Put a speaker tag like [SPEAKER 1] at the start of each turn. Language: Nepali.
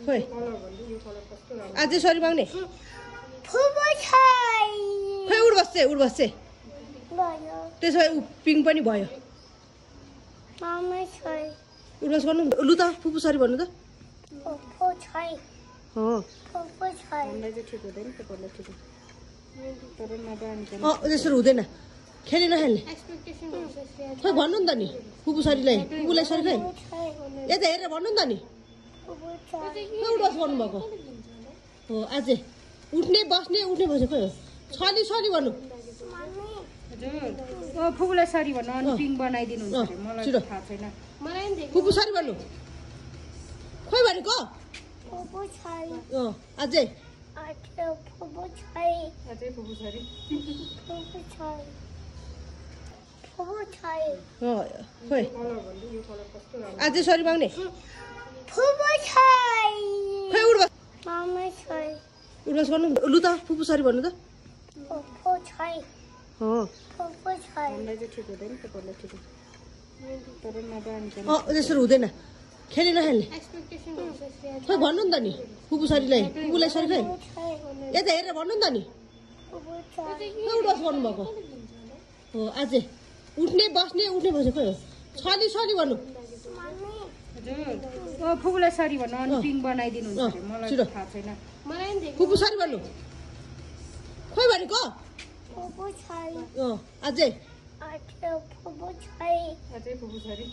[SPEAKER 1] खोइ अझै सरी माग्ने खोइ उड बस्छ त्यसो भए पिङ पनि भयो उड बस गर्नु लु त फुपू सरी भन्नु त त्यसरी हुँदैन खेलेन खेल्ने खोइ भन्नु नि त नि फुपू सरीलाई फुपूलाई सरी खै यता हेरेर भन्नु नि त नि खोइ उड बस गर्नुभएको हो अझै उठ्ने बस्ने बस्ने खोइ हो सरी सरी भन्नु
[SPEAKER 2] फुपूलाई सरी भन्नु अनि पिङ बनाइदिनु हुन्छ मलाई थाहा छैन
[SPEAKER 1] फुपू सरी भन्नु खोइ भनेको अझै खोइ अझै सरी माग्ने खोइ उड बस गर्नु लु त फुपू सरी भन्नु त त्यसरी हुँदैन खेलेन खेल्ने खोइ भन्नु नि त नि फुपू सरीलाई फुपूलाई सरी खै यता हेरेर भन्नु नि त नि खोइ उड बस गर्नुभएको हो अझै उठ्ने बस्ने बस्ने खोइ हो सरी सरी भन्नु
[SPEAKER 2] फुपूलाई सरी भन्नु अनि पिङ बनाइदिनु हुन्छ मलाई थाहा छैन
[SPEAKER 1] फुपू सरी भन्नु खोइ भनेको अझै
[SPEAKER 2] फुपू सरी